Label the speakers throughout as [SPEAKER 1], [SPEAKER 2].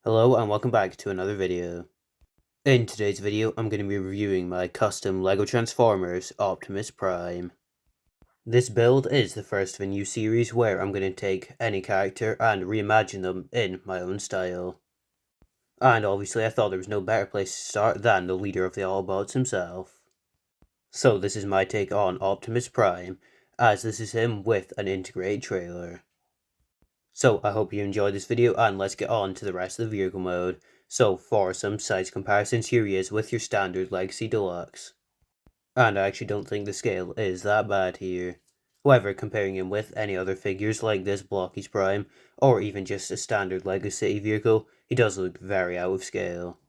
[SPEAKER 1] Hello and welcome back to another video. In today's video, I'm going to be reviewing my custom LEGO Transformers Optimus Prime. This build is the first of a new series where I'm going to take any character and reimagine them in my own style. And obviously I thought there was no better place to start than the leader of the Autobots himself. So this is my take on Optimus Prime, as this is him with an integrated trailer. So I hope you enjoyed this video and let's get on to the rest of the vehicle mode. So for some size comparisons, here he is with your standard Legacy Deluxe. And I actually don't think the scale is that bad here. However, comparing him with any other figures like this Blocky's Prime, or even just a standard LEGO City vehicle, he does look very out of scale.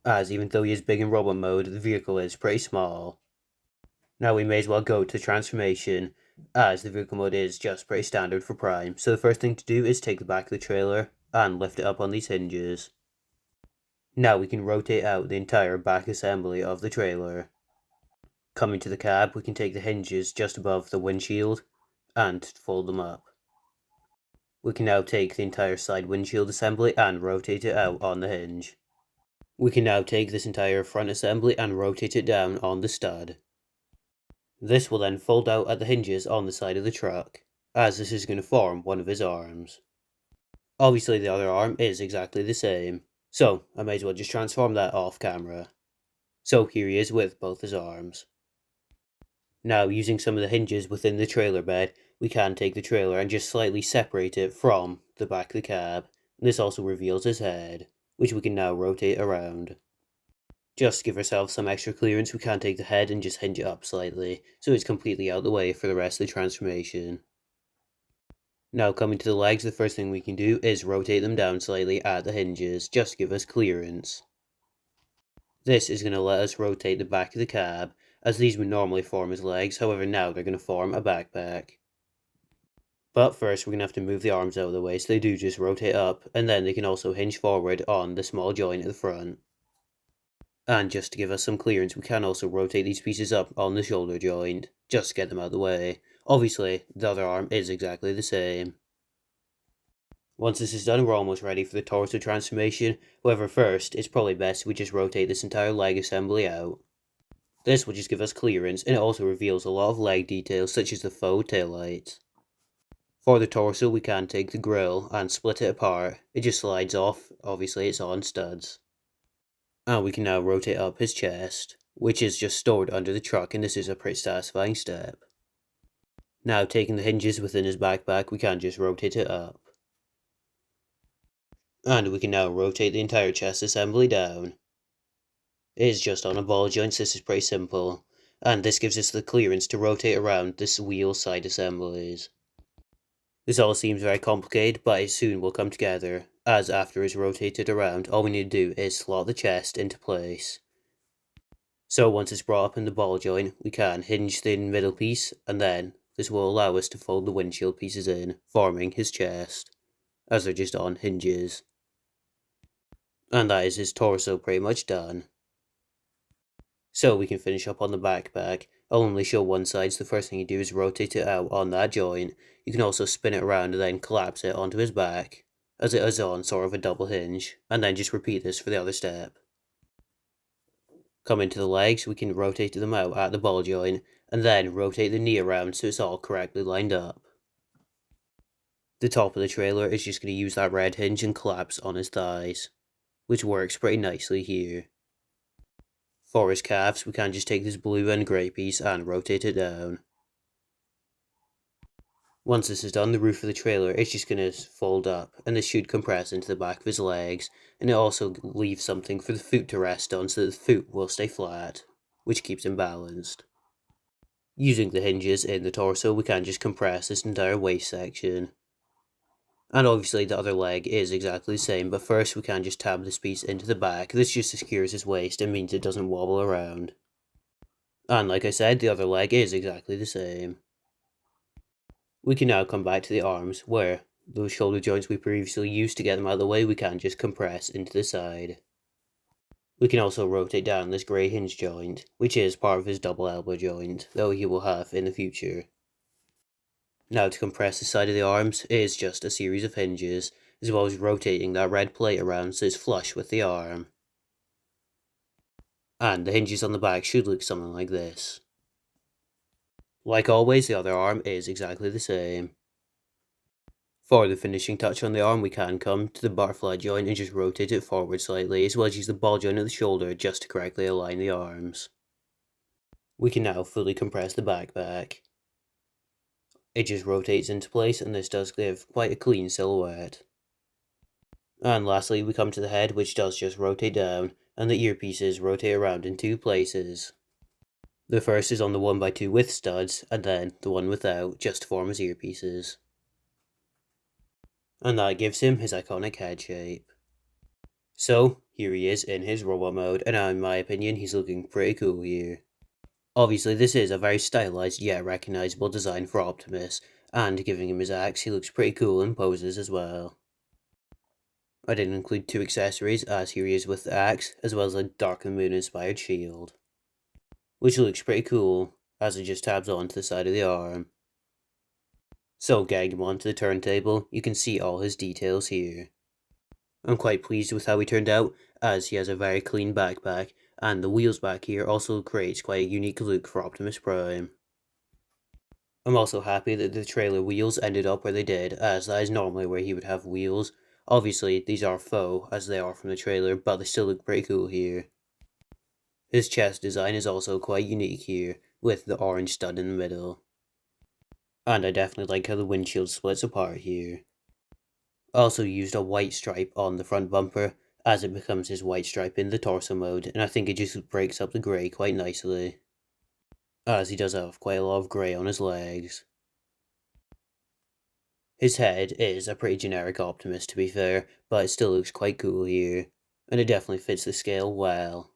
[SPEAKER 1] As even though he is big in robot mode, the vehicle is pretty small. Now we may as well go to transformation, as the vehicle mode is just pretty standard for Prime. So the first thing to do is take the back of the trailer and lift it up on these hinges. Now we can rotate out the entire back assembly of the trailer. Coming to the cab, we can take the hinges just above the windshield and fold them up. We can now take the entire side windshield assembly and rotate it out on the hinge. We can now take this entire front assembly and rotate it down on the stud. This will then fold out at the hinges on the side of the truck, as this is going to form one of his arms. Obviously the other arm is exactly the same, so I may as well just transform that off camera. So here he is with both his arms. Now using some of the hinges within the trailer bed, we can take the trailer and just slightly separate it from the back of the cab. And this also reveals his head, which we can now rotate around. Just to give ourselves some extra clearance, we can take the head and just hinge it up slightly, so it's completely out of the way for the rest of the transformation. Now coming to the legs, the first thing we can do is rotate them down slightly at the hinges, just to give us clearance. This is going to let us rotate the back of the cab, as these would normally form as legs, however now they're going to form a backpack. But first we're going to have to move the arms out of the way so they do just rotate up, and then they can also hinge forward on the small joint at the front. And just to give us some clearance, we can also rotate these pieces up on the shoulder joint, just to get them out of the way. Obviously, the other arm is exactly the same. Once this is done, we're almost ready for the torso transformation. However, first, it's probably best we just rotate this entire leg assembly out. This will just give us clearance, and it also reveals a lot of leg details, such as the faux taillights. For the torso, we can take the grille and split it apart. It just slides off, obviously it's on studs. And we can now rotate up his chest, which is just stored under the truck, and this is a pretty satisfying step. Now taking the hinges within his backpack, we can just rotate it up. And we can now rotate the entire chest assembly down. It is just on a ball joint, so this is pretty simple. And this gives us the clearance to rotate around this wheel side assemblies. This all seems very complicated, but it soon will come together, as after it's rotated around, all we need to do is slot the chest into place. So once it's brought up in the ball joint, we can hinge the middle piece, and then this will allow us to fold the windshield pieces in, forming his chest, as they're just on hinges. And that is his torso pretty much done. So we can finish up on the backpack. I'll only show one side, so the first thing you do is rotate it out on that joint. You can also spin it around and then collapse it onto his back, as it is on sort of a double hinge, and then just repeat this for the other step. Coming to the legs, we can rotate them out at the ball joint, and then rotate the knee around so it's all correctly lined up. The top of the trailer is just going to use that red hinge and collapse on his thighs, which works pretty nicely here. For his calves, we can just take this blue and grey piece and rotate it down. Once this is done, the roof of the trailer is just going to fold up, and this should compress into the back of his legs, and it also leaves something for the foot to rest on so that the foot will stay flat, which keeps him balanced. Using the hinges in the torso, we can just compress this entire waist section. And obviously the other leg is exactly the same, but first we can just tab this piece into the back. This just secures his waist and means it doesn't wobble around. And like I said, the other leg is exactly the same. We can now come back to the arms, where those shoulder joints we previously used to get them out of the way, we can just compress into the side. We can also rotate down this grey hinge joint, which is part of his double elbow joint, though he will have in the future. Now to compress the side of the arms is just a series of hinges, as well as rotating that red plate around so it's flush with the arm. And the hinges on the back should look something like this. Like always, the other arm is exactly the same. For the finishing touch on the arm, we can come to the butterfly joint and just rotate it forward slightly, as well as use the ball joint of the shoulder just to correctly align the arms. We can now fully compress the backpack. It just rotates into place, and this does give quite a clean silhouette. And lastly, we come to the head, which does just rotate down, and the earpieces rotate around in two places. The first is on the 1x2 with studs, and then the one without, just to form as earpieces. And that gives him his iconic head shape. So, here he is in his robot mode, and in my opinion, he's looking pretty cool here. Obviously, this is a very stylized yet recognizable design for Optimus, and giving him his axe, he looks pretty cool in poses as well. I did include two accessories, as here he is with the axe, as well as a Dark of the Moon inspired shield, which looks pretty cool, as it just tabs onto the side of the arm. So getting him onto the turntable, you can see all his details here. I'm quite pleased with how he turned out, as he has a very clean backpack, and the wheels back here also creates quite a unique look for Optimus Prime. I'm also happy that the trailer wheels ended up where they did, as that is normally where he would have wheels. Obviously, these are faux, as they are from the trailer, but they still look pretty cool here. His chest design is also quite unique here, with the orange stud in the middle. And I definitely like how the windshield splits apart here. Also used a white stripe on the front bumper, as it becomes his white stripe in the torso mode, and I think it just breaks up the grey quite nicely, as he does have quite a lot of grey on his legs. His head is a pretty generic Optimus to be fair, but it still looks quite cool here, and it definitely fits the scale well.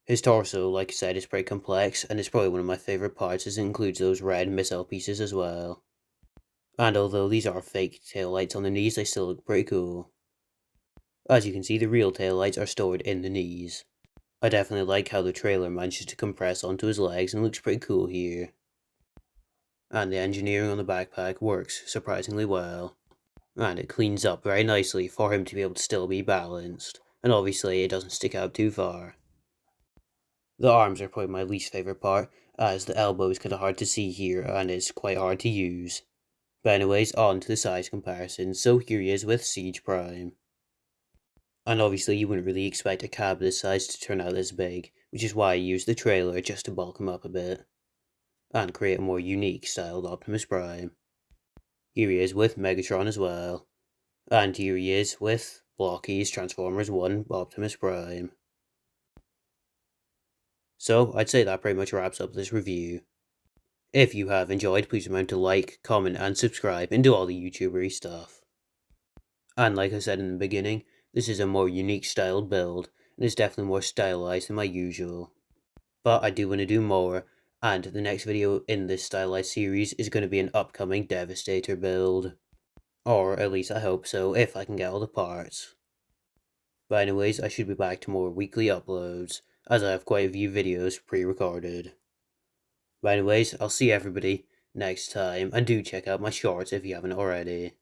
[SPEAKER 1] His torso, like I said, is pretty complex, and it's probably one of my favourite parts as it includes those red missile pieces as well. And although these are fake tail lights on the knees, they still look pretty cool. As you can see, the real tail lights are stored in the knees. I definitely like how the trailer manages to compress onto his legs and looks pretty cool here. And the engineering on the backpack works surprisingly well. And it cleans up very nicely for him to be able to still be balanced. And obviously it doesn't stick out too far. The arms are probably my least favourite part, as the elbow is kinda hard to see here and it's quite hard to use. But anyways, on to the size comparison, so here he is with Siege Prime. And obviously you wouldn't really expect a cab this size to turn out this big, which is why I used the trailer just to bulk him up a bit, and create a more unique styled Optimus Prime. Here he is with Megatron as well, and here he is with Blocky's Transformers 1 Optimus Prime. So I'd say that pretty much wraps up this review. If you have enjoyed, please remember to like, comment, and subscribe, and do all the YouTubery stuff. And like I said in the beginning, this is a more unique styled build, and it's definitely more stylized than my usual. But I do want to do more, and the next video in this stylized series is going to be an upcoming Devastator build. Or at least I hope so, if I can get all the parts. But anyways, I should be back to more weekly uploads, as I have quite a few videos pre-recorded. But anyways, I'll see everybody next time, and do check out my shorts if you haven't already.